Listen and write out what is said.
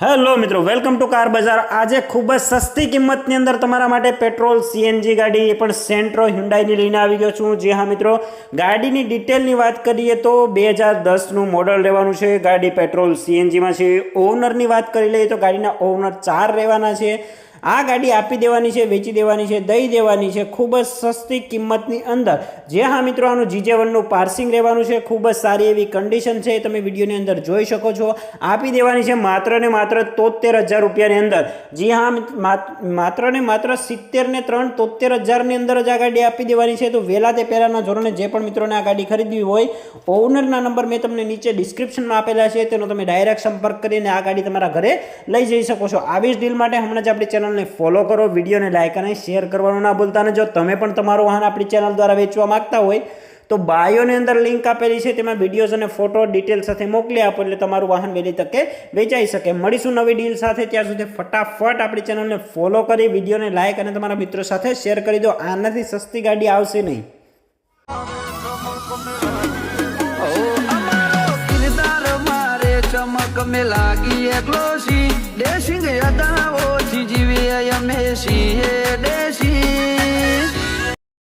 Hello મિત્રો, welcome to car બજાર। આજે ખૂબ જ સસ્તી કિંમતની અંદર તમારા માટે પેટ્રોલ સીએનજી ગાડી એ પણ સેન્ટ્રો હ્યુન્ડાઈની લઈને આવી ગયો છું। જી હા મિત્રો, ગાડીની ડિટેલની વાત કરીએ તો 2010નું મોડલ રહેવાનું છે। ગાડી પેટ્રોલ સીએનજીમાં છે। ઓનરની વાત કરી લઈએ તો ગાડીના ઓનર 4 રહેવાના છે। આ ગાડી આપી દેવાની છે, વેચી દેવાની છે, દઈ દેવાની છે ખૂબ જ સસ્તી કિંમતની અંદર। જે હા મિત્રો, આનું GJ1નું પાર્સિંગ રહેવાનું છે। ખૂબ જ સારી એવી કન્ડિશન છે, તમે વિડીયોની અંદર જોઈ શકો છો। આપી દેવાની છે માત્ર ને માત્ર 73,000 રૂપિયાની અંદર। જી હા, માત્ર ને માત્ર 73,000ની અંદર જ આ ગાડી આપી દેવાની છે। તો વહેલા તે પહેલાના ધોરણે જે પણ મિત્રોને આ ગાડી ખરીદવી હોય, ઓનરના નંબર મેં તમને નીચે ડિસ્ક્રિપ્શનમાં આપેલા છે, તેનો તમે ડાયરેક્ટ સંપર્ક કરીને આ ગાડી તમારા ઘરે લઈ જઈ શકો છો। આવી જ ડીલ માટે હમણાં જ આપણી ચેનલ ફોલો કરો, વિડીયોને લાઈક અને શેર કરવાનું ના ભૂલતા। અને જો તમે પણ તમારું વાહન આપણી ચેનલ દ્વારા વેચવા માંગતા હોય તો બાયોની અંદર લિંક આપેલી છે, તેમાં વિડીયોઝ અને ફોટો ડિટેલ સાથે મોકલી આપો એટલે તમારું વાહન વહેલી તકે વેચાઈ શકે। મળીશું નવી ડીલ સાથે, ત્યાં સુધી ફટાફટ આપણી ચેનલને ફોલો કરી, વિડીયોને લાઈક અને તમારા મિત્રો સાથે શેર કરી દો। આનાથી સસ્તી ગાડી આવશે નહીં। चमक में लागी एक लोशी देशिंग यदा ओ जीवे यमेशी